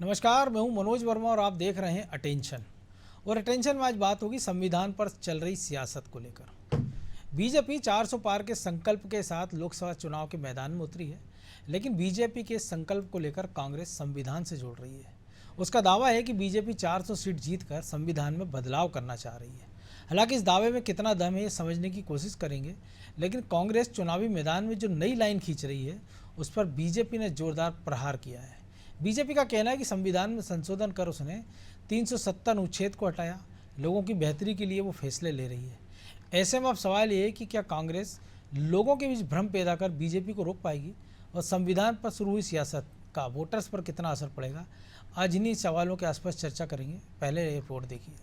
नमस्कार, मैं हूं मनोज वर्मा और आप देख रहे हैं अटेंशन। और अटेंशन में आज बात होगी संविधान पर चल रही सियासत को लेकर। बीजेपी 400 पार के संकल्प के साथ लोकसभा चुनाव के मैदान में उतरी है, लेकिन बीजेपी के संकल्प को लेकर कांग्रेस संविधान से जोड़ रही है। उसका दावा है कि बीजेपी 400 सीट जीतकर संविधान में बदलाव करना चाह रही है। हालांकि इस दावे में कितना दम है ये समझने की कोशिश करेंगे, लेकिन कांग्रेस चुनावी मैदान में जो नई लाइन खींच रही है उस पर बीजेपी ने जोरदार प्रहार किया है। बीजेपी का कहना है कि संविधान में संशोधन कर उसने 370 अनुच्छेद को हटाया, लोगों की बेहतरी के लिए वो फैसले ले रही है। ऐसे में अब सवाल ये है कि क्या कांग्रेस लोगों के बीच भ्रम पैदा कर बीजेपी को रोक पाएगी और संविधान पर शुरू हुई सियासत का वोटर्स पर कितना असर पड़ेगा। आज इन्हीं सवालों के आसपास चर्चा करेंगे। पहले रिपोर्ट देखिए।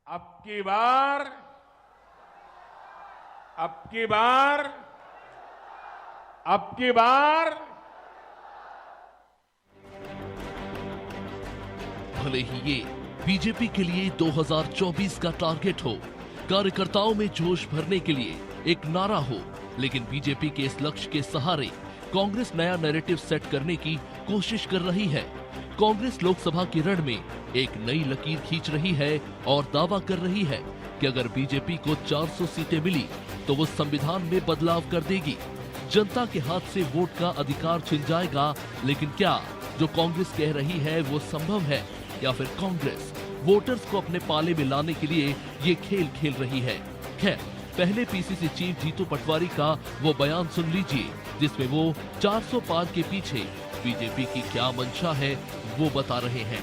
अब की बार अब की बार अब की बार भले ही ये बीजेपी के लिए 2024 का टारगेट हो, कार्यकर्ताओं में जोश भरने के लिए एक नारा हो, लेकिन बीजेपी के इस लक्ष्य के सहारे कांग्रेस नया नैरेटिव सेट करने की कोशिश कर रही है। कांग्रेस लोकसभा के रण में एक नई लकीर खींच रही है और दावा कर रही है कि अगर बीजेपी को 400 सीटें मिली तो वो संविधान में बदलाव कर देगी, जनता के हाथ से वोट का अधिकार छिन जाएगा। लेकिन क्या जो कांग्रेस कह रही है वो संभव है, या फिर कांग्रेस वोटर्स को अपने पाले में लाने के लिए ये खेल खेल रही है? खैर, पहले पीसीसी चीफ जीतू पटवारी का वो बयान सुन लीजिए, जिसमें वो 400 पार के पीछे बीजेपी की क्या मंशा है वो बता रहे हैं।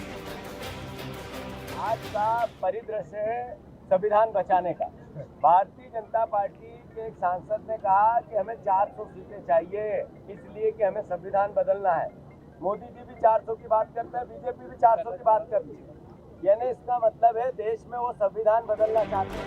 आज का परिदृश्य है संविधान बचाने का। भारतीय जनता पार्टी के एक सांसद ने कहा कि हमें 400 सीटें चाहिए, इसलिए कि हमें संविधान बदलना है। मोदी जी भी 400 की बात करते हैं, बीजेपी भी 400 की बात करती है। यानी इसका मतलब है देश में वो संविधान बदलना चाहते हैं।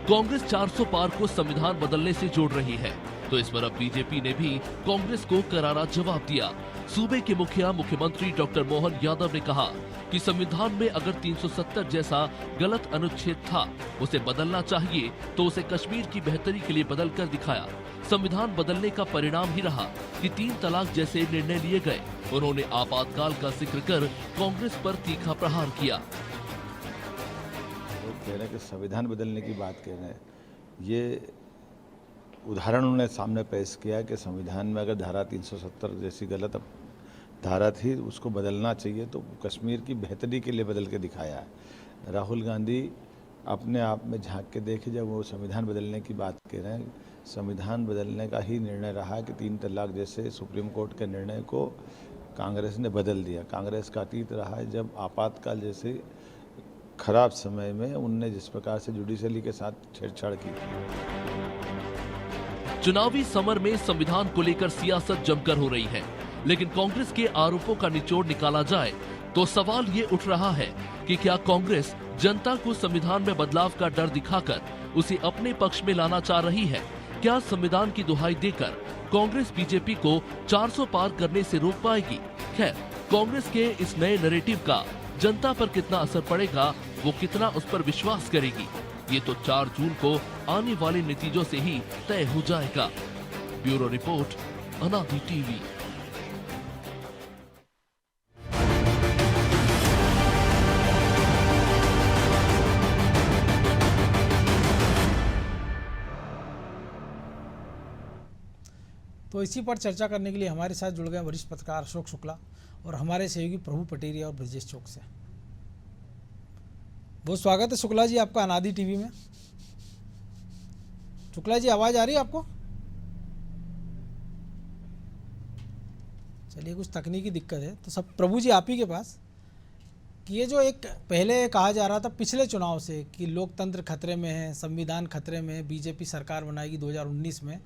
कांग्रेस 400 पार को संविधान बदलने से जोड़ रही है, तो इस पर अब बीजेपी ने भी कांग्रेस को करारा जवाब दिया। सूबे के मुख्यमंत्री डॉक्टर मोहन यादव ने कहा कि संविधान में अगर 370 जैसा गलत अनुच्छेद था, उसे बदलना चाहिए तो उसे कश्मीर की बेहतरी के लिए बदल कर दिखाया। संविधान बदलने का परिणाम ही रहा कि 3 तलाक जैसे निर्णय लिए गए। उन्होंने आपातकाल का जिक्र कर कांग्रेस पर तीखा प्रहार किया। लोग कह रहे हैं कि संविधान बदलने की बात कह रहे हैं। ये उदाहरण उन्होंने सामने पेश किया कि संविधान में अगर धारा 370 जैसी गलत धारा थी उसको बदलना चाहिए तो कश्मीर की बेहतरी के लिए बदल के दिखाया है। राहुल गांधी अपने आप में झांक के देखे, जब वो संविधान बदलने की बात कह रहे हैं, संविधान बदलने का ही निर्णय रहा कि 3 तलाक जैसे सुप्रीम कोर्ट के निर्णय को कांग्रेस ने बदल दिया। कांग्रेस का अतीत रहा है जब आपातकाल जैसे खराब समय में उनने जिस प्रकार से जुडिशरी के साथ छेड़छाड़ की। चुनावी समर में संविधान को लेकर सियासत जमकर हो रही है, लेकिन कांग्रेस के आरोपों का निचोड़ निकाला जाए तो सवाल ये उठ रहा है कि क्या कांग्रेस जनता को संविधान में बदलाव का डर दिखाकर उसे अपने पक्ष में लाना चाह रही है? क्या संविधान की दुहाई देकर कांग्रेस बीजेपी को 400 पार करने से रोक पाएगी? खैर, कांग्रेस के इस नए नैरेटिव का जनता पर कितना असर पड़ेगा, वो कितना उस पर विश्वास करेगी, ये तो 4 जून को आने वाले नतीजों से ही तय हो जाएगा। ब्यूरो रिपोर्ट, अनादि टीवी। तो इसी पर चर्चा करने के लिए हमारे साथ जुड़ गए वरिष्ठ पत्रकार अशोक शुक्ला और हमारे सहयोगी प्रभु पटेरिया और ब्रजेश चौक से। बहुत स्वागत है शुक्ला जी आपका अनादि टीवी में। शुक्ला जी, आवाज़ आ रही है आपको? चलिए, कुछ तकनीकी दिक्कत है तो सब प्रभु जी आप ही के पास कि ये जो एक पहले कहा जा रहा था पिछले चुनाव से कि लोकतंत्र खतरे में है, संविधान खतरे में है, बीजेपी सरकार बनाएगी 2019 में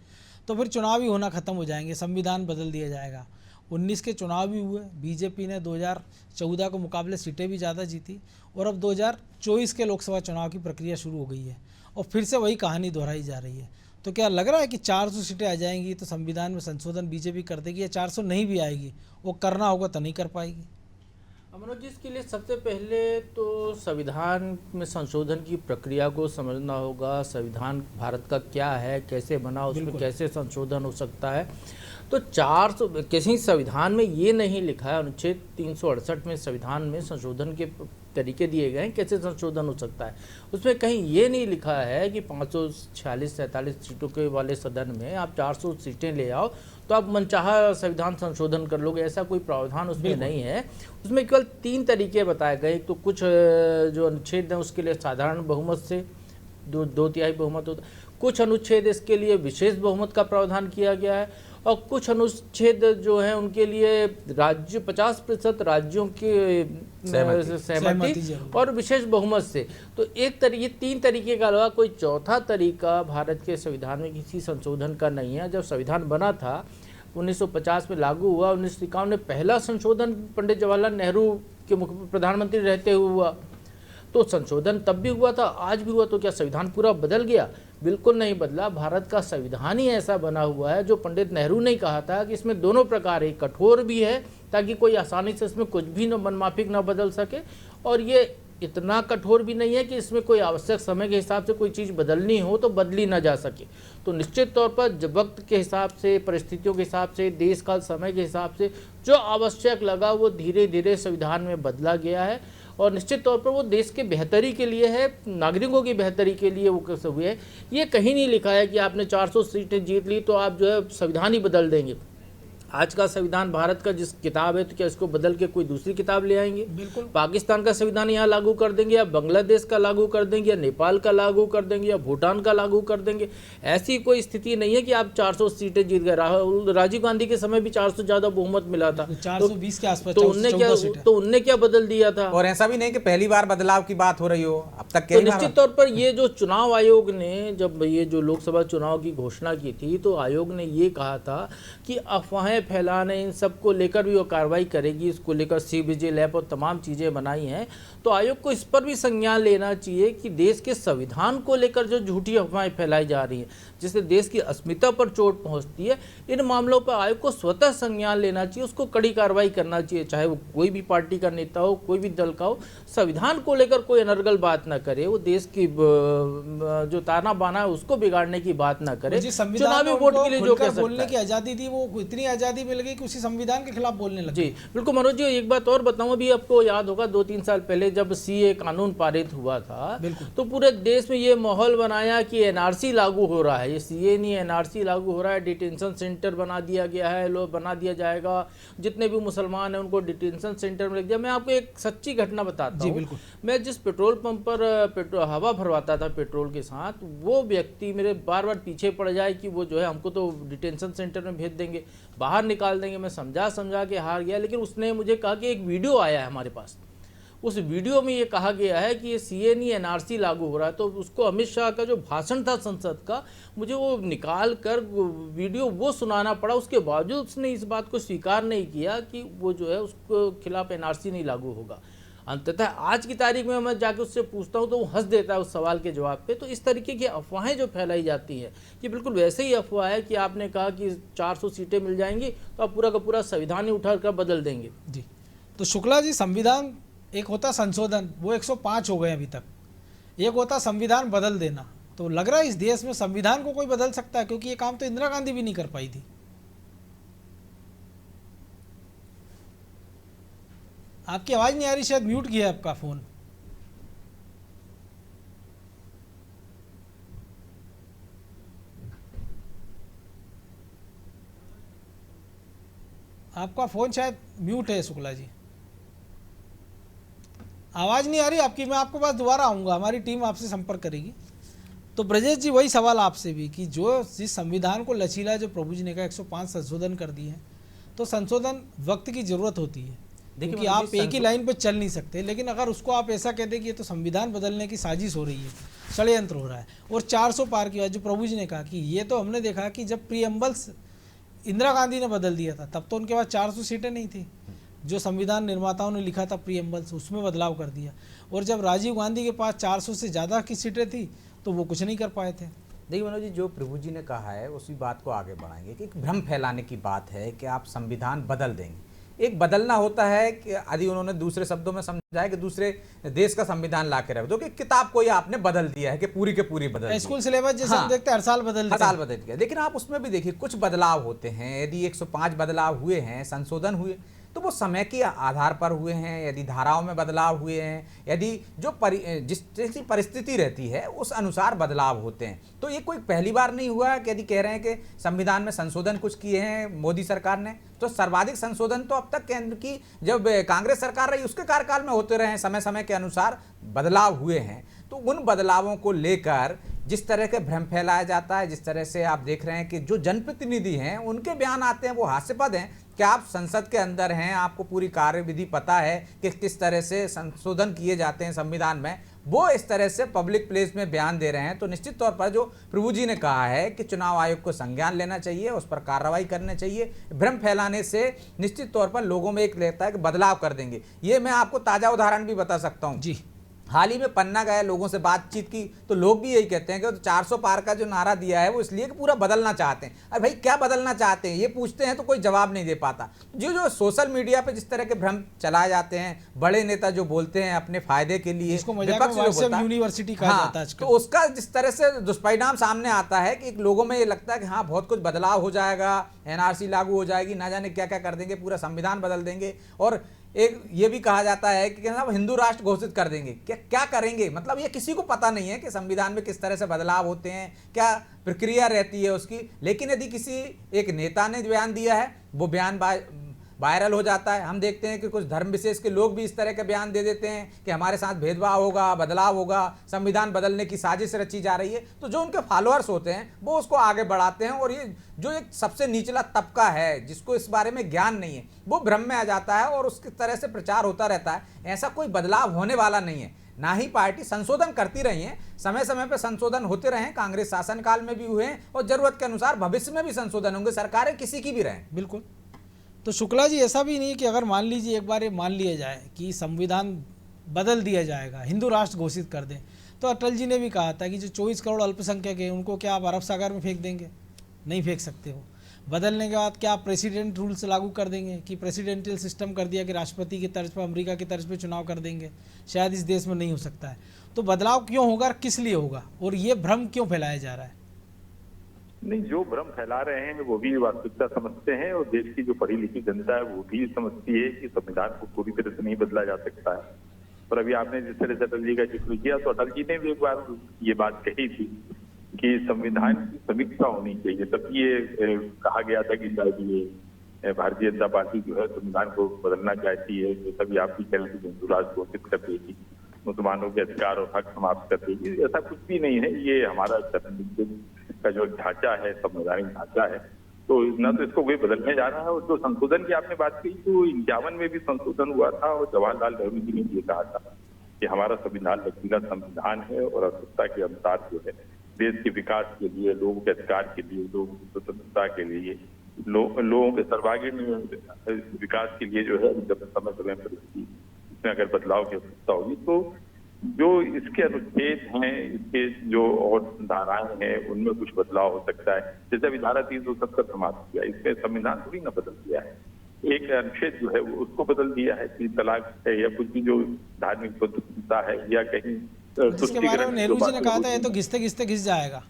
तो फिर चुनाव ही होना ख़त्म हो जाएंगे, संविधान बदल दिया जाएगा। 19 के चुनाव भी हुए, बीजेपी ने 2014 के मुकाबले सीटें भी ज़्यादा जीती और अब 2024 के लोकसभा चुनाव की प्रक्रिया शुरू हो गई है और फिर से वही कहानी दोहराई जा रही है। तो क्या लग रहा है कि 400 सीटें आ जाएंगी तो संविधान में संशोधन बीजेपी कर देगी, या 400 नहीं भी आएगी, वो करना होगा तो नहीं कर पाएगी? मनोज जी, इसके लिए सबसे पहले तो संविधान में संशोधन की प्रक्रिया को समझना होगा। संविधान भारत का क्या है, कैसे बना, उसमें कैसे संशोधन हो सकता है। तो 400 किसी संविधान में ये नहीं लिखा है, अनुच्छेद 368 में संविधान में संशोधन के तरीके दिए गए हैं कैसे संशोधन हो सकता है। उसमें कहीं ये नहीं लिखा है कि 546-47 सीटों के वाले सदन में आप 400 सीटें ले आओ तो आप मनचाहा संविधान संशोधन कर लोगे, ऐसा कोई प्रावधान उसमें नहीं है। उसमें केवल 3 तरीके बताए गए। तो कुछ जो अनुच्छेद हैं उसके लिए साधारण बहुमत से 2/3 बहुमत होता है, कुछ अनुच्छेद इसके लिए विशेष बहुमत का प्रावधान किया गया है, और कुछ अनुच्छेद जो है उनके लिए राज्य 50% राज्यों की सहमति और विशेष बहुमत से। तो ये 3 तरीके के अलावा कोई चौथा तरीका भारत के संविधान में किसी संशोधन का नहीं है। जब संविधान बना था 1950 में लागू हुआ, 1951 में पहला संशोधन पंडित जवाहरलाल नेहरू के प्रधानमंत्री रहते हुए हुआ। तो संशोधन तब भी हुआ था, आज भी हुआ। तो क्या संविधान पूरा बदल गया? बिल्कुल नहीं बदला। भारत का संविधान ही ऐसा बना हुआ है जो पंडित नेहरू ने कहा था कि इसमें दोनों प्रकार है, कठोर भी है ताकि कोई आसानी से इसमें कुछ भी मनमाफिक न बदल सके, और ये इतना कठोर भी नहीं है कि इसमें कोई आवश्यक समय के हिसाब से कोई चीज़ बदलनी हो तो बदली ना जा सके। तो निश्चित तौर पर जब वक्त के हिसाब से, परिस्थितियों के हिसाब से, देश काल समय के हिसाब से जो आवश्यक लगा वो धीरे धीरे संविधान में बदला गया है, और निश्चित तौर पर वो देश के बेहतरी के लिए है, नागरिकों की बेहतरी के लिए वो कैसे हुए है। ये कहीं नहीं लिखा है कि आपने 400 सीटें जीत ली तो आप जो है संविधान ही बदल देंगे। आज का संविधान भारत का जिस किताब है तो क्या इसको बदल के कोई दूसरी किताब ले आएंगे? बिल्कुल। पाकिस्तान का संविधान यहाँ लागू कर देंगे, या बांग्लादेश का लागू कर देंगे, या नेपाल का लागू कर देंगे, या भूटान का लागू कर देंगे? ऐसी कोई स्थिति नहीं है कि आप 400 सीटें जीत गए। राजीव गांधी के समय भी 400 ज्यादा बहुमत मिला था, 420 के आसपास। तो उनने क्या बदल दिया था? और ऐसा भी नहीं कि पहली बार बदलाव की बात हो रही हो, अब तक तो निश्चित तौर पर ये जो चुनाव आयोग ने जब ये जो लोकसभा चुनाव की घोषणा की थी तो आयोग ने ये कहा था कि अफवाहें फैलाने इन सब को लेकर भी वो कार्रवाई करेगी। इसको लेकर CBJ लैब और तमाम चीज़ें बनाई हैं। तो आयोग को इस पर भी संज्ञान लेना चाहिए कि देश के संविधान को लेकर जो झूठी अफवाहें फैलाई जा रही हैं, जिससे देश की अस्मिता पर चोट पहुंचती है, इन मामलों पर आयोग को स्वतः संज्ञान लेना चाहिए, उसको कड़ी कार्रवाई करना चाहिए। चाहे वो कोई भी पार्टी का नेता हो, कोई भी दल का हो, संविधान को लेकर कोई अनर्गल बात ना करे, वो देश की जो ताना बाना है उसको बिगाड़ने की बात ना करे। चुनावी वोट के लिए जो बोलने की आज़ादी थी, वो इतनी आज़ादी मिल गई कि उसी संविधान के खिलाफ बोलने लगे। जी बिल्कुल मनोज जी, एक बात और बताऊं, अभी आपको याद होगा 2-3 साल पहले जब CA कानून पारित हुआ था तो पूरे देश में ये माहौल बनाया कि NRC लागू हो रहा है। ये CA नहीं, NRC लागू हो रहा है, डिटेंशन सेंटर बना दिया गया है, लोग बना दिया जाएगा, जितने भी मुसलमान हैं उनको डिटेंशन सेंटर में रख दिया। मैं आपको एक सच्ची घटना बताता हूँ। मैं जिस पेट्रोल पंप पर हवा भरवाता था पेट्रोल के साथ, वो व्यक्ति मेरे बार बार पीछे पड़ जाए कि वो जो है हमको तो डिटेंशन सेंटर में भेज देंगे, बाहर निकाल देंगे। मैं समझा के हार गया, लेकिन उसने मुझे कहा कि एक वीडियो आया है हमारे पास, उस वीडियो में ये कहा गया है कि ये CA नहीं NRC लागू हो रहा है। तो उसको अमित शाह का जो भाषण था संसद का, मुझे वो निकाल कर वीडियो वो सुनाना पड़ा। उसके बावजूद उसने इस बात को स्वीकार नहीं किया कि वो जो है उसको खिलाफ NRC नहीं लागू होगा। अंततः आज की तारीख में मैं जाके उससे पूछता हूँ तो वो हंस देता है उस सवाल के जवाब पे। तो इस तरीके की अफवाहें जो फैलाई जाती हैं कि बिल्कुल वैसे ही अफवाह है कि आपने कहा कि 400 सीटें मिल जाएंगी तो आप पूरा का पूरा संविधान ही उठा कर बदल देंगे। जी, तो शुक्ला जी, संविधान एक होता संशोधन, वो 105 हो गए अभी तक, एक होता संविधान बदल देना। तो लग रहा है इस देश में संविधान को कोई बदल सकता है, क्योंकि ये काम तो इंदिरा गांधी भी नहीं कर पाई थी। आपकी आवाज नहीं आ रही, शायद म्यूट किया है आपका फोन। आपका फोन शायद म्यूट है शुक्ला जी, आवाज नहीं आ रही आपकी। मैं आपके पास दोबारा आऊंगा, हमारी टीम आपसे संपर्क करेगी। तो ब्रजेश जी, वही सवाल आपसे भी कि जो जिस संविधान को लचीला, जो प्रभु जी ने कहा 105 संशोधन कर दिए हैं, तो संशोधन वक्त की जरूरत होती है, क्योंकि आप एक ही लाइन पर चल नहीं सकते। लेकिन अगर उसको आप ऐसा कहते कि ये तो संविधान बदलने की साजिश हो रही है, षड्यंत्र हो रहा है, और 400 पार की बात जो प्रभु जी ने कहा कि ये तो हमने देखा कि जब प्रीएम्बल्स इंदिरा गांधी ने बदल दिया था तब तो उनके पास 400 सीटें नहीं थी। जो संविधान निर्माताओं ने लिखा था प्रीएम्बल्स, उसमें बदलाव कर दिया, और जब राजीव गांधी के पास 400 से ज़्यादा की सीटें थी तो वो कुछ नहीं कर पाए थे। देखिए मनोज जी, जो प्रभु जी ने कहा है उसी बात को आगे बढ़ाएंगे कि एक भ्रम फैलाने की बात है कि आप संविधान बदल देंगे। एक बदलना होता है कि यदि उन्होंने दूसरे शब्दों में समझाया कि दूसरे देश का संविधान ला के रख दो कि किताब को ही आपने बदल दिया है कि पूरी के पूरी बदल दी। स्कूल सिलेबस जैसे हम देखते हैं हर साल बदल हर देते हैं। साल बदल गया, लेकिन आप उसमें भी देखिए कुछ बदलाव होते हैं। यदि 105 बदलाव हुए हैं, संशोधन हुए, तो वो समय के आधार पर हुए हैं। यदि धाराओं में बदलाव हुए हैं, यदि जो जिस जैसी परिस्थिति रहती है उस अनुसार बदलाव होते हैं। तो ये कोई पहली बार नहीं हुआ कि यदि कह रहे हैं कि संविधान में संशोधन कुछ किए हैं मोदी सरकार ने, तो सर्वाधिक संशोधन तो अब तक केंद्र की जब कांग्रेस सरकार रही उसके कार्यकाल में होते रहे हैं। समय समय के अनुसार बदलाव हुए हैं। तो उन बदलावों को लेकर जिस तरह के भ्रम फैलाया जाता है, जिस तरह से आप देख रहे हैं कि जो जनप्रतिनिधि हैं उनके बयान आते हैं वो हास्यास्पद हैं। क्या आप संसद के अंदर हैं, आपको पूरी कार्यविधि पता है कि किस तरह से संशोधन किए जाते हैं संविधान में, वो इस तरह से पब्लिक प्लेस में बयान दे रहे हैं। तो निश्चित तौर पर जो प्रभु जी ने कहा है कि चुनाव आयोग को संज्ञान लेना चाहिए, उस पर कार्रवाई करनी चाहिए। भ्रम फैलाने से निश्चित तौर पर लोगों में एक रहता है कि बदलाव कर देंगे। ये मैं आपको ताज़ा उदाहरण भी बता सकता हूँ जी। हाल ही में पन्ना गए, लोगों से बातचीत की तो लोग भी यही कहते हैं कि 400 पार का जो नारा दिया है वो इसलिए कि पूरा बदलना चाहते हैं। अरे भाई क्या बदलना चाहते हैं ये पूछते हैं तो कोई जवाब नहीं दे पाता। जो सोशल मीडिया पे जिस तरह के भ्रम चलाए जाते हैं, बड़े नेता जो बोलते हैं अपने फायदे के लिए, इसको मजाक में व्हाट्सएप यूनिवर्सिटी कहा जाता है तो उसका जिस तरह से दुष्परिणाम सामने आता है कि लोगों में ये लगता है कि हाँ बहुत कुछ बदलाव हो जाएगा, एनआरसी लागू हो जाएगी, ना जाने क्या क्या कर देंगे, पूरा संविधान बदल देंगे। और एक ये भी कहा जाता है कि हम हिंदू राष्ट्र घोषित कर देंगे। क्या करेंगे, मतलब ये किसी को पता नहीं है कि संविधान में किस तरह से बदलाव होते हैं, क्या प्रक्रिया रहती है उसकी। लेकिन यदि किसी एक नेता ने बयान दिया है वो बयान वायरल हो जाता है। हम देखते हैं कि कुछ धर्म विशेष के लोग भी इस तरह के बयान दे देते हैं कि हमारे साथ भेदभाव होगा, बदलाव होगा, संविधान बदलने की साजिश रची जा रही है। तो जो उनके फॉलोअर्स होते हैं वो उसको आगे बढ़ाते हैं और ये जो एक सबसे निचला तबका है जिसको इस बारे में ज्ञान नहीं है वो भ्रम में आ जाता है और उसकी तरह से प्रचार होता रहता है। ऐसा कोई बदलाव होने वाला नहीं है, ना ही पार्टी संशोधन करती रही है। समय समय पर संशोधन होते रहे, कांग्रेस शासनकाल में भी हुए और जरूरत के अनुसार भविष्य में भी संशोधन होंगे, सरकारें किसी की भी रहें। बिल्कुल। तो शुक्ला जी ऐसा भी नहीं है कि अगर मान लीजिए एक बार ये मान लिया जाए कि संविधान बदल दिया जाएगा, हिंदू राष्ट्र घोषित कर दें, तो अटल जी ने भी कहा था कि जो 24 करोड़ अल्पसंख्यक हैं उनको क्या आप अरब सागर में फेंक देंगे? नहीं फेंक सकते हो। बदलने के बाद क्या आप प्रेसिडेंट रूल्स लागू कर देंगे कि प्रेसिडेंशियल सिस्टम कर दिया कि राष्ट्रपति की तर्ज पर, अमेरिका की तर्ज पर चुनाव कर देंगे? शायद इस देश में नहीं हो सकता है। तो बदलाव क्यों होगा, किस लिए होगा, और ये भ्रम क्यों फैलाया जा रहा है? नहीं, जो भ्रम फैला रहे हैं वो भी वास्तविकता समझते हैं और देश की जो पढ़ी लिखी जनता है वो भी समझती है कि संविधान को पूरी तरह से नहीं बदला जा सकता है। और अभी आपने जिस तरह से अटल जी का जिक्र किया तो अटल जी ने भी एक बार ये बात कही थी कि संविधान की समीक्षा होनी चाहिए। तब ये कहा गया था कि शायद ये भारतीय जनता पार्टी जो है संविधान को बदलना चाहती है, तो तभी आप भी कह रहे थे हिंदू राष्ट्र घोषित कर देगी, मुसलमानों के अधिकार और हक समाप्त कर देगी। ऐसा कुछ भी नहीं है। ये हमारा का जो ढांचा है, संवैधानिक ढांचा है, तो न तो इसको कोई बदलने जा रहा है। और जो संशोधन की आपने बात की तो 51 में भी संशोधन हुआ था और जवाहरलाल नेहरू जी ने ये कहा था कि हमारा संविधान लचीला संविधान है और आवश्यकता के अनुसार जो है देश के विकास के लिए, लोगों के अधिकार के लिए, लोगों की स्वतंत्रता के लिए, लोगों के सर्वांगीण विकास के लिए जो है जब समय समय पर इसमें अगर बदलाव की आवश्यकता होगी तो जो इसके अनुच्छेद हैं, इसके जो और धाराएं हैं उनमें कुछ बदलाव हो सकता है। जैसे अभी धारा 370 समाप्त किया, इसमें संविधान थोड़ी ना बदल दिया है, एक अनुच्छेद जो है वो उसको बदल दिया है कि तलाक है या कुछ भी जो धार्मिक स्वतंत्रता है या कहीं जिसके बारे में नेहरू जी ने कहा था ये तो घिसते घिसते घिस जाएगा।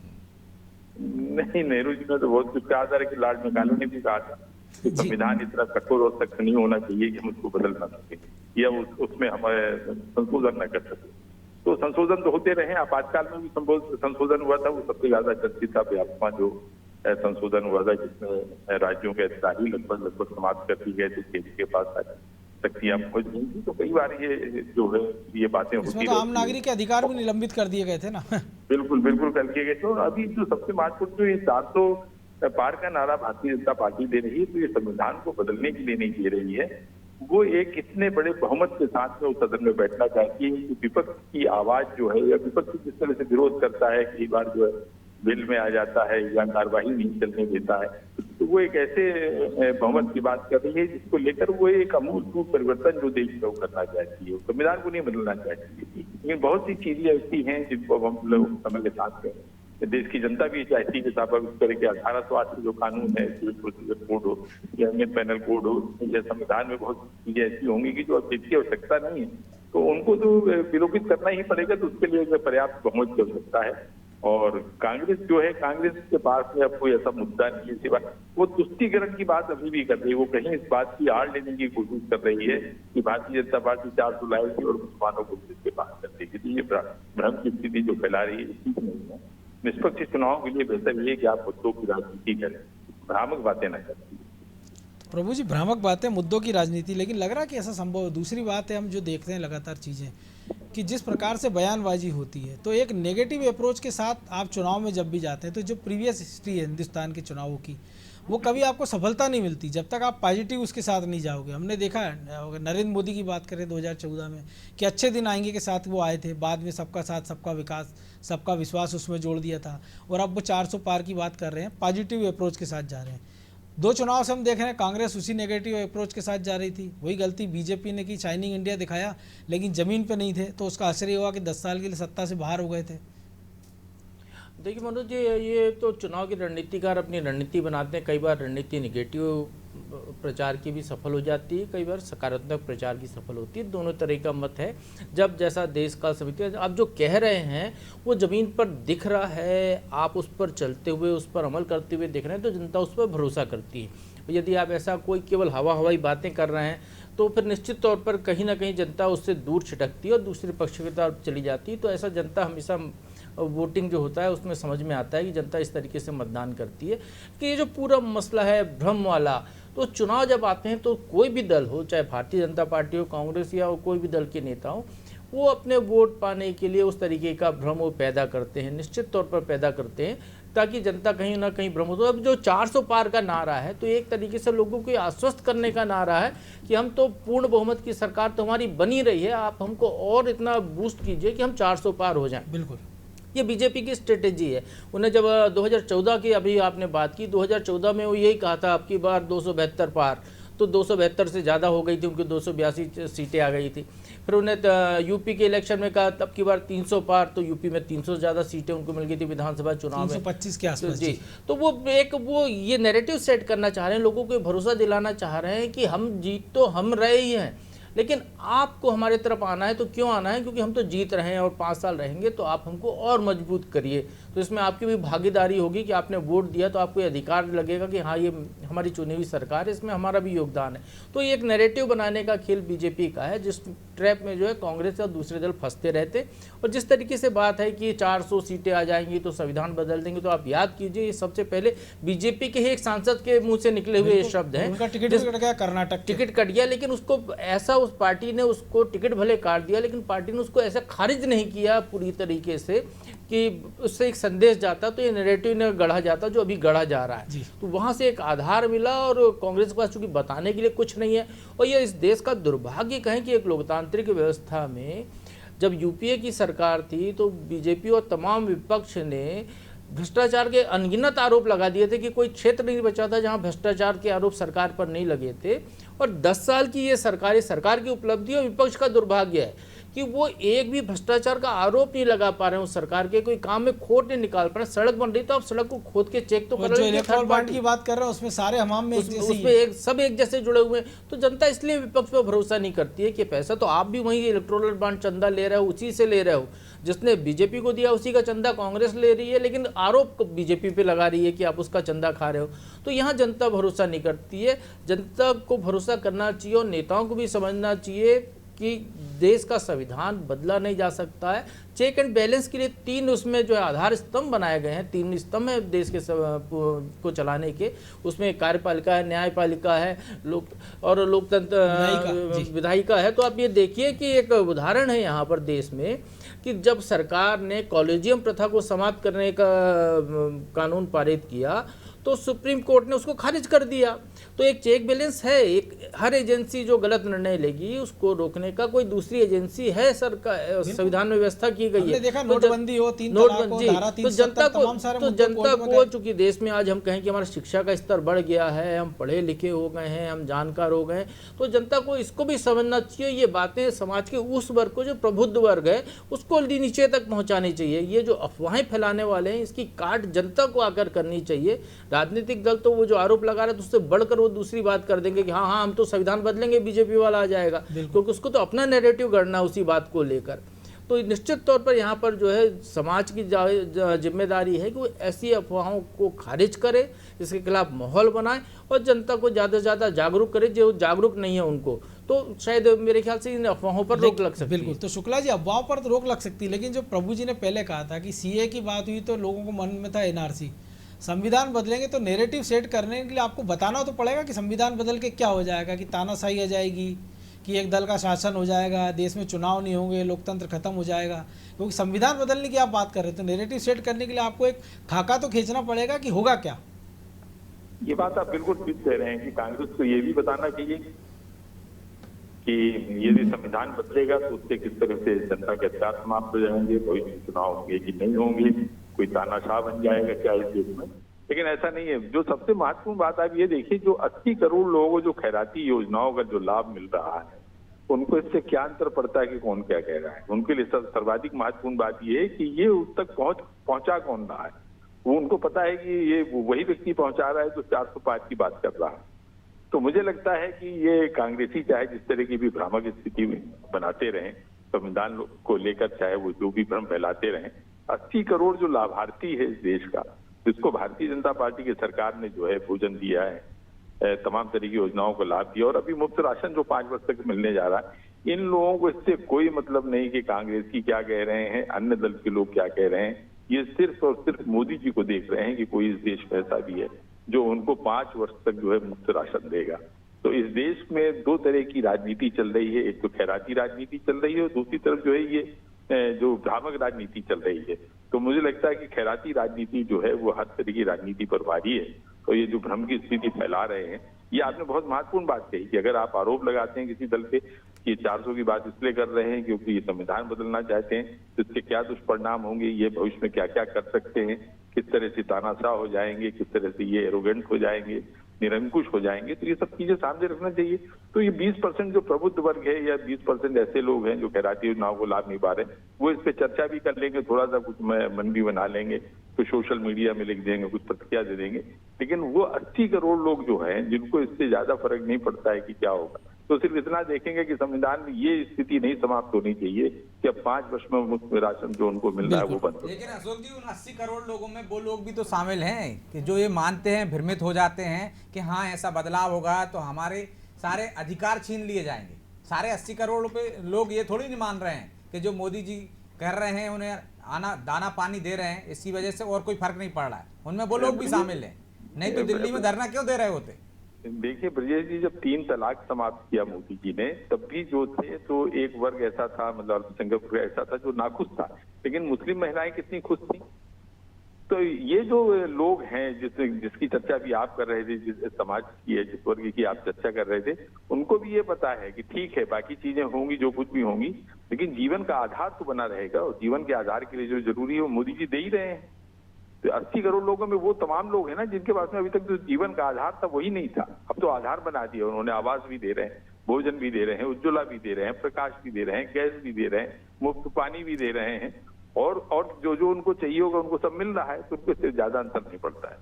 नहीं, नेहरू जी ने तो बहुत कुछ कहा था कि लॉर्ड मैकाले ने भी कहा था कि संविधान इतना कठोर और सख्त नहीं होना चाहिए कि हम उसको बदल ना सके या उसमें हम संशोधन न कर सके। तो संशोधन तो होते रहे। आपातकाल में भी संशोधन हुआ था, वो सबसे ज्यादा चर्चित था व्यापमा जो संशोधन हुआ था जिसमें राज्यों के अधिकार ही लगभग समाप्त कर दी गए थे, केंद्र के पास शक्तियां पहुंच गई थी। तो कई बार ये जो है ये बातें होती तो आम नागरिक के अधिकार भी निलंबित कर दिए गए थे ना। बिल्कुल बिल्कुल कर दिए गए थे। और अभी जो सबसे महत्वपूर्ण जो ये 400 पार का नारा भारतीय जनता पार्टी दे रही है, तो ये संविधान को बदलने के लिए नहीं दे रही है, वो एक इतने बड़े बहुमत के साथ में उस सदन में बैठना चाहती है कि विपक्ष की आवाज जो है या विपक्ष जिस तरह से विरोध करता है, कई बार जो है बिल में आ जाता है या कार्यवाही नहीं चलने देता है, तो वो एक ऐसे बहुमत की बात कर रही है जिसको लेकर वो एक अमूलचूल परिवर्तन जो देश में वो करना चाहती है, संविधान को नहीं बदलना चाहती है। लेकिन बहुत सी चीजें ऐसी हैं जिनको हम लोग समय के साथ देश की जनता भी चाहती है कि स्वाभाविक तरह के 1808 जो कानून है, सिविल प्रोसीजर कोड हो या इंडियन पेनल कोड हो या संविधान में बहुत चीजें ऐसी होंगी कि जो अपडेट की आवश्यकता नहीं है, तो उनको तो विलोपित करना ही पड़ेगा। तो उसके लिए पर्याप्त बहुमत की आवश्यकता है। और कांग्रेस जो है, कांग्रेस के पास में अब कोई ऐसा मुद्दा नहीं है सिवा वो तुष्टीकरण की बात अभी भी कर रही है। वो कहीं इस बात की आड़ लेने की कोशिश कर रही है कि भारतीय जनता पार्टी 400 लाएगी और मुसलमानों को इसके पास कर देगी। तो ये भ्रम की स्थिति जो फैला रही है ठीक नहीं है। निष्पक्ष चुनाव के लिए बेहतर ये कि आप मुद्दों की राजनीति करें, भ्रामक बातें न करें। प्रभु जी, भ्रामक बातें, मुद्दों की राजनीति, लेकिन लग रहा है कि ऐसा संभव है। दूसरी बात है, हम जो देखते हैं लगातार चीज़ें कि जिस प्रकार से बयानबाजी होती है, तो एक नेगेटिव अप्रोच के साथ आप चुनाव में जब भी जाते हैं, तो जो प्रीवियस हिस्ट्री है हिंदुस्तान के चुनावों की, वो कभी आपको सफलता नहीं मिलती जब तक आप पॉजिटिव उसके साथ नहीं जाओगे। हमने देखा है, नरेंद्र मोदी की बात करें 2014 में, कि अच्छे दिन आएंगे के साथ वो आए थे, बाद में सबका साथ सबका विकास सबका विश्वास उसमें जोड़ दिया था। और अब वो 400 पार की बात कर रहे हैं, पॉजिटिव अप्रोच के साथ जा रहे हैं। 2 चुनाव से हम देख रहे हैं कांग्रेस उसी नेगेटिव अप्रोच के साथ जा रही थी। वही गलती बीजेपी ने की, शाइनिंग इंडिया दिखाया लेकिन ज़मीन पे नहीं थे, तो उसका असर ये हुआ कि 10 साल के लिए सत्ता से बाहर हो गए थे। देखिए मनोज जी, ये तो चुनाव के रणनीतिकार अपनी रणनीति बनाते हैं। कई बार रणनीति निगेटिव प्रचार की भी सफल हो जाती है, कई बार सकारात्मक प्रचार की सफल होती है। दोनों तरह का मत है। जब जैसा देश का समिति, आप जो कह रहे हैं वो ज़मीन पर दिख रहा है, आप उस पर चलते हुए, उस पर अमल करते हुए दिख रहे हैं, तो जनता उस पर भरोसा करती है। यदि आप ऐसा कोई केवल हवाई बातें कर रहे हैं, तो फिर निश्चित तौर पर कहीं ना कहीं जनता उससे दूर छिटकती है और दूसरे पक्ष की तरफ चली जाती है। तो ऐसा जनता हमेशा वोटिंग जो होता है उसमें समझ में आता है कि जनता इस तरीके से मतदान करती है। कि ये जो पूरा मसला है भ्रम वाला, तो चुनाव जब आते हैं तो कोई भी दल हो, चाहे भारतीय जनता पार्टी हो, कांग्रेस या कोई भी दल के नेता हो, वो अपने वोट पाने के लिए उस तरीके का भ्रम वो पैदा करते हैं, निश्चित तौर पर पैदा करते हैं, ताकि जनता कहीं ना कहीं भ्रम हो। तो अब जो 400 पार का नारा है, तो एक तरीके से लोगों को आश्वस्त करने का नारा है कि हम तो पूर्ण बहुमत की सरकार तो हमारी बनी रही है, आप हमको और इतना बूस्ट कीजिए कि हम 400 पार हो जाएं। बिल्कुल, ये बीजेपी की स्ट्रेटेजी है। उन्हें जब 2014 की अभी आपने बात की, 2014 में वो यही कहा था आपकी बार 272 पार, तो 272 से ज़्यादा हो गई थी, उनकी 282 सीटें आ गई थी। फिर उन्हें यूपी के इलेक्शन में कहा तब की बार 300 पार, तो यूपी में 300 से ज़्यादा सीटें उनको मिल गई थी विधानसभा चुनाव में, 325 के आसपास। जी, तो वो ये नैरेटिव सेट करना चाह रहे हैं, लोगों को भरोसा दिलाना चाह रहे हैं कि हम जीत तो हम रहे ही हैं, लेकिन आपको हमारे तरफ आना है। तो क्यों आना है? क्योंकि हम तो जीत रहे हैं और 5 साल रहेंगे, तो आप हमको और मजबूत करिए। तो इसमें आपकी भी भागीदारी होगी कि आपने वोट दिया तो आपको अधिकार लगेगा कि हाँ, ये हमारी चुनी हुई सरकार है, इसमें हमारा भी योगदान है। तो ये एक नैरेटिव बनाने का खेल बीजेपी का है, जिस ट्रैप में जो है कांग्रेस और दूसरे दल फंसते रहते। और जिस तरीके से बात है कि 400 सीटें आ जाएंगी तो संविधान बदल देंगे, तो आप याद कीजिए, ये सबसे पहले बीजेपी के ही एक सांसद के मुंह से निकले हुए ये शब्द हैं। उनका टिकट कट गया, कर्नाटक टिकट कट गया, लेकिन उसको ऐसा, उस पार्टी ने उसको टिकट भले काट दिया, लेकिन पार्टी ने उसको ऐसा खारिज नहीं किया पूरी तरीके से कि उससे एक संदेश जाता, तो ये नैरेटिव ने गढ़ा जाता जो अभी गढ़ा जा रहा है। तो वहाँ से एक आधार मिला, और कांग्रेस के पास चूंकि बताने के लिए कुछ नहीं है। और ये इस देश का दुर्भाग्य कहें कि एक लोकतांत्रिक व्यवस्था में जब यूपीए की सरकार थी, तो बीजेपी और तमाम विपक्ष ने भ्रष्टाचार के अनगिनत आरोप लगा दिए थे कि कोई क्षेत्र नहीं बचा था जहां भ्रष्टाचार के आरोप सरकार पर नहीं लगे थे। और 10 साल की ये सरकार की उपलब्धि और विपक्ष का दुर्भाग्य है कि वो एक भी भ्रष्टाचार का आरोप नहीं लगा पा रहे हैं उस सरकार के, कोई काम में खोट नहीं निकाल पा रहे। सड़क बन रही तो आप सड़क को खोद के चेक तो कर रहे हैं। इलेक्ट्रल बॉन्ड की बात कर रहे हैं, उसमें सारे हमाम में उसमें सब एक जैसे जुड़े हुए हैं। तो जनता इसलिए विपक्ष पर भरोसा नहीं करती है कि पैसा तो आप भी वही इलेक्ट्रल बॉन्ड चंदा ले रहे हो, उसी से ले रहे हो, जिसने बीजेपी को दिया उसी का चंदा कांग्रेस ले रही है, लेकिन आरोप बीजेपी पे लगा रही है कि आप उसका चंदा खा रहे हो। तो यहाँ जनता भरोसा नहीं करती है। जनता को भरोसा करना चाहिए और नेताओं को भी समझना चाहिए कि देश का संविधान बदला नहीं जा सकता है। चेक एंड बैलेंस के लिए 3 उसमें जो है आधार स्तंभ बनाए गए हैं, 3 स्तंभ है देश के को चलाने के। उसमें कार्यपालिका है, न्यायपालिका है, लोकतंत्र विधायिका है। तो आप ये देखिए कि एक उदाहरण है यहाँ पर देश में कि जब सरकार ने कॉलेजियम प्रथा को समाप्त करने का कानून पारित किया, तो सुप्रीम कोर्ट ने उसको खारिज कर दिया। तो एक चेक बैलेंस है, एक हर एजेंसी जो गलत निर्णय लेगी उसको रोकने का कोई दूसरी एजेंसी है सरकार, संविधान में व्यवस्था की गई है। देखा तो नोटबंदी हो, 3 तलाक हो, धारा 370, तमाम सारे मुद्दे कोर्ट में गए। चूंकि देश में आज हम कहें कि हमारा शिक्षा का स्तर बढ़ गया है, हम पढ़े लिखे हो गए हैं, हम जानकार हो गए हैं, तो जनता को इसको भी समझना चाहिए। ये बातें समाज के उस वर्ग को, जो प्रबुद्ध वर्ग है, उसको नीचे तक पहुंचानी चाहिए। ये जो अफवाहें फैलाने वाले हैं इसकी काट जनता को आकर करनी चाहिए। राजनीतिक दल तो वो जो आरोप लगा रहे हैं तो उससे बढ़कर वो दूसरी बात कर देंगे कि हाँ हाँ हम तो संविधान बदलेंगे, बीजेपी वाला आ जाएगा, क्योंकि उसको तो अपना नैरेटिव गढ़ना उसी बात को लेकर। तो निश्चित तौर पर यहाँ पर जो है समाज की जिम्मेदारी है कि वो ऐसी अफवाहों को खारिज करे, इसके खिलाफ माहौल बनाए और जनता को ज़्यादा से ज़्यादा जागरूक करे। जो जागरूक नहीं है उनको तो शायद मेरे ख्याल से इन अफवाहों पर रोक लग सकती है। बिल्कुल, तो शुक्ला जी अफवाहों पर तो रोक लग सकती है, लेकिन जो प्रभु जी ने पहले कहा था कि सीए की बात हुई तो लोगों को मन में था एनआरसी, संविधान बदलेंगे तो नैरेटिव सेट करने के लिए आपको बताना तो पड़ेगा कि संविधान बदल के क्या हो जाएगा, कि तानाशाही आ जाएगी, कि एक दल का शासन हो जाएगा, देश में चुनाव नहीं होंगे, लोकतंत्र खत्म हो जाएगा। क्योंकि संविधान बदलने की आप बात कर रहे हैं तो नैरेटिव सेट करने के लिए आपको एक खाका तो खींचना पड़ेगा कि होगा क्या। ये बात आप बिल्कुल ठीक कह रहे हैं कि कांग्रेस को ये भी बताना चाहिए कि यदि संविधान बदलेगा तो उससे किस तरह से जनता के अत्याचार समाप्त हो जाएंगे, कोई चुनाव होंगे कि नहीं होंगे, कोई तानाशाह बन जाएगा क्या इस देश में। लेकिन ऐसा नहीं है। जो सबसे महत्वपूर्ण बात आप ये देखिए, जो 80 करोड़ लोगों को जो खैराती योजनाओं का जो लाभ मिल रहा है, उनको इससे क्या अंतर पड़ता है कि कौन क्या कह रहा है। उनके लिए सर्वाधिक महत्वपूर्ण बात ये है कि ये उस तक पहुंचा कौन रहा है। वो उनको पता है कि ये वही व्यक्ति पहुंचा रहा है जो 400 पार की बात कर रहा है। तो मुझे लगता है कि ये कांग्रेसी चाहे जिस तरह की भी भ्रामक स्थिति बनाते रहें संविधान को लेकर, चाहे वो जो भी भ्रम फैलाते रहें, 80 करोड़ जो लाभार्थी है इस देश का, जिसको भारतीय जनता पार्टी की सरकार ने जो है भोजन दिया है, तमाम तरह की योजनाओं को लाभ दिया और अभी मुफ्त राशन जो 5 वर्ष तक मिलने जा रहा है, इन लोगों को इससे कोई मतलब नहीं कि कांग्रेस की क्या कह रहे हैं, अन्य दल के लोग क्या कह रहे हैं। ये सिर्फ और सिर्फ मोदी जी को देख रहे हैं कि कोई इस देश में ऐसा भी है जो उनको 5 वर्ष तक जो है मुफ्त राशन देगा। तो इस देश में 2 तरह की राजनीति चल रही है, एक तो खैराती राजनीति चल रही है और दूसरी तरफ जो है ये जो भ्रामक राजनीति चल रही है। तो मुझे लगता है कि खैराती राजनीति जो है वो हर तरह की राजनीति पर भारी है। तो ये जो भ्रम की स्थिति फैला रहे हैं, ये आपने बहुत महत्वपूर्ण बात कही कि अगर आप आरोप लगाते हैं किसी दल पे कि 400 की बात इसलिए कर रहे हैं क्योंकि ये संविधान बदलना चाहते हैं, तो इसके क्या दुष्परिणाम होंगे, ये भविष्य में क्या क्या कर सकते हैं, किस तरह से तानाशाह हो जाएंगे, किस तरह से ये एरोगेंट हो जाएंगे, निरंकुश हो जाएंगे, तो ये सब चीजें सामने रखना चाहिए। तो ये 20% जो प्रबुद्ध वर्ग है या 20% ऐसे लोग हैं जो खैराती योजनाओं को लाभ नहीं पा रहे, वो इस पे चर्चा भी कर लेंगे, थोड़ा सा कुछ मन भी बना लेंगे, कुछ सोशल मीडिया में लिख देंगे, कुछ प्रतिक्रिया दे देंगे, लेकिन वो 80 करोड़ लोग जो हैं जिनको इससे ज्यादा फर्क नहीं पड़ता है कि क्या होगा, तो सिर्फ इतना देखेंगे कि संविधान में ये स्थिति नहीं समाप्त होनी चाहिए कि अब 5 वर्ष में मुफ्त राशन जो उनको मिल रहा है वो बंद हो। लेकिन अशोक जी, उन 80 करोड़ लोगों में वो लोग भी तो शामिल हैं कि जो ये मानते हैं, भ्रमित हो जाते हैं कि हाँ ऐसा बदलाव होगा तो हमारे सारे अधिकार छीन लिए जाएंगे। सारे 80 करोड़ रुपए लोग ये थोड़ी नहीं मान रहे हैं कि जो मोदी जी कह रहे हैं उन्हें दाना पानी दे रहे हैं, इसकी वजह से और कोई फर्क नहीं पड़ रहा है। उनमें वो लोग भी शामिल हैं, नहीं तो दिल्ली में धरना क्यों दे रहे होते। देखिए ब्रजेश जी, जब 3 तलाक समाप्त किया मोदी जी ने, तब भी जो थे तो एक वर्ग ऐसा था, मतलब अल्पसंख्यक ऐसा था जो नाखुश था, लेकिन मुस्लिम महिलाएं कितनी खुश थी। तो ये जो लोग हैं जिसकी चर्चा भी आप कर रहे थे, जिस समाज की है, जिस वर्ग की आप चर्चा कर रहे थे, उनको भी ये पता है कि ठीक है बाकी चीजें होंगी जो कुछ भी होंगी, लेकिन जीवन का आधार तो बना रहेगा और जीवन के आधार के लिए जो जरूरी है वो मोदी जी दे ही रहे हैं। तो 80 करोड़ लोगों में वो तमाम लोग हैं ना जिनके पास में अभी तक जो जीवन का आधार था वही नहीं था, अब तो आधार बना दिया उन्होंने। आवास भी दे रहे हैं, भोजन भी दे रहे हैं, उज्ज्वला भी दे रहे हैं, प्रकाश भी दे रहे हैं, गैस भी दे रहे हैं, मुफ्त पानी भी दे रहे हैं और जो जो उनको चाहिए होगा उनको सब मिल रहा है, तो उनको इससे ज्यादा अंतर नहीं पड़ता है।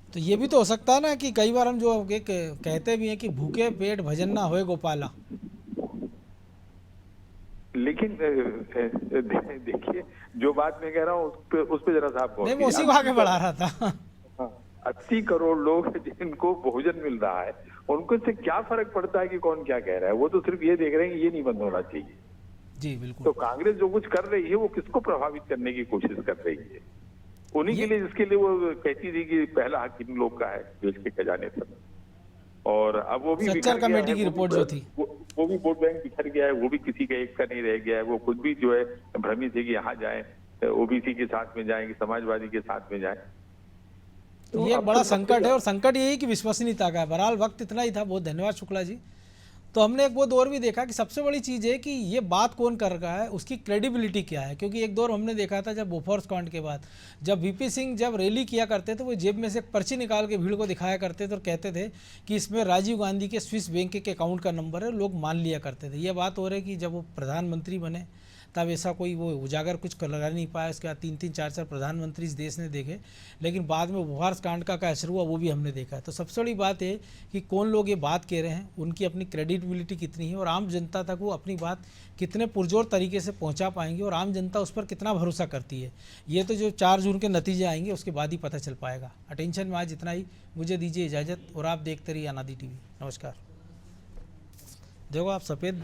तो ये भी तो हो सकता है ना कि कई बार हम जो एक कहते भी हैं कि भूखे पेट भजन ना होए गोपाला। लेकिन देखिए जो बात मैं कह रहा हूँ उस पे जरा सा आप नहीं, मैं उसी को आगे बढ़ा रहा था। 80 करोड़ लोग जिनको भोजन मिल रहा है उनको इससे क्या फर्क पड़ता है कि कौन क्या कह रहा है, वो तो सिर्फ ये देख रहे हैं कि ये नहीं बंद होना चाहिए। जी बिल्कुल। तो कांग्रेस जो कुछ कर रही है वो किसको प्रभावित करने की कोशिश कर रही है, उन्हीं के लिए जिसके लिए वो कहती थी कि पहला हक इन लोग का है देश के खजाने तक। और अब वो भी सच्चर कमेटी की रिपोर्ट जो थी वो भी वोट बैंक बिखर गया है, वो भी किसी का एक का नहीं रह गया है। वो खुद भी जो है भ्रमित है कि यहाँ जाए, ओबीसी के साथ में जाए कि समाजवादी के साथ में जाए। तो ये एक आपको बड़ा लगता संकट है और संकट यही कि विश्वसनीयता का है। बहरहाल वक्त इतना ही था, बहुत धन्यवाद शुक्ला जी। तो हमने एक वो दौर भी देखा कि सबसे बड़ी चीज़ है कि ये बात कौन कर रहा है, उसकी क्रेडिबिलिटी क्या है। क्योंकि एक दौर हमने देखा था जब बोफोर्स कांड के बाद, जब वीपी सिंह जब रैली किया करते थे, वो जेब में से एक पर्ची निकाल के भीड़ को दिखाया करते थे और कहते थे कि इसमें राजीव गांधी के स्विस बैंक के अकाउंट का नंबर है, लोग मान लिया करते थे। ये बात हो रही कि जब वो प्रधानमंत्री बने तब ऐसा कोई वो उजागर कुछ लगा नहीं पाया। उसके बाद 3-3, 4-4 प्रधानमंत्री इस देश ने देखे, लेकिन बाद में बोफोर्स कांड का क्या असर हुआ वो भी हमने देखा। तो सबसे बड़ी बात है कि कौन लोग ये बात कह रहे हैं, उनकी अपनी क्रेडिबिलिटी कितनी है और आम जनता तक वो अपनी बात कितने पुरजोर तरीके से पहुंचा पाएंगे और आम जनता उस पर कितना भरोसा करती है। ये तो जो 4 जून के नतीजे आएंगे उसके बाद ही पता चल पाएगा। अटेंशन में आज इतना ही, मुझे दीजिए इजाज़त और आप देखते रहिए अनादि टीवी। नमस्कार। देखो आप सफ़ेद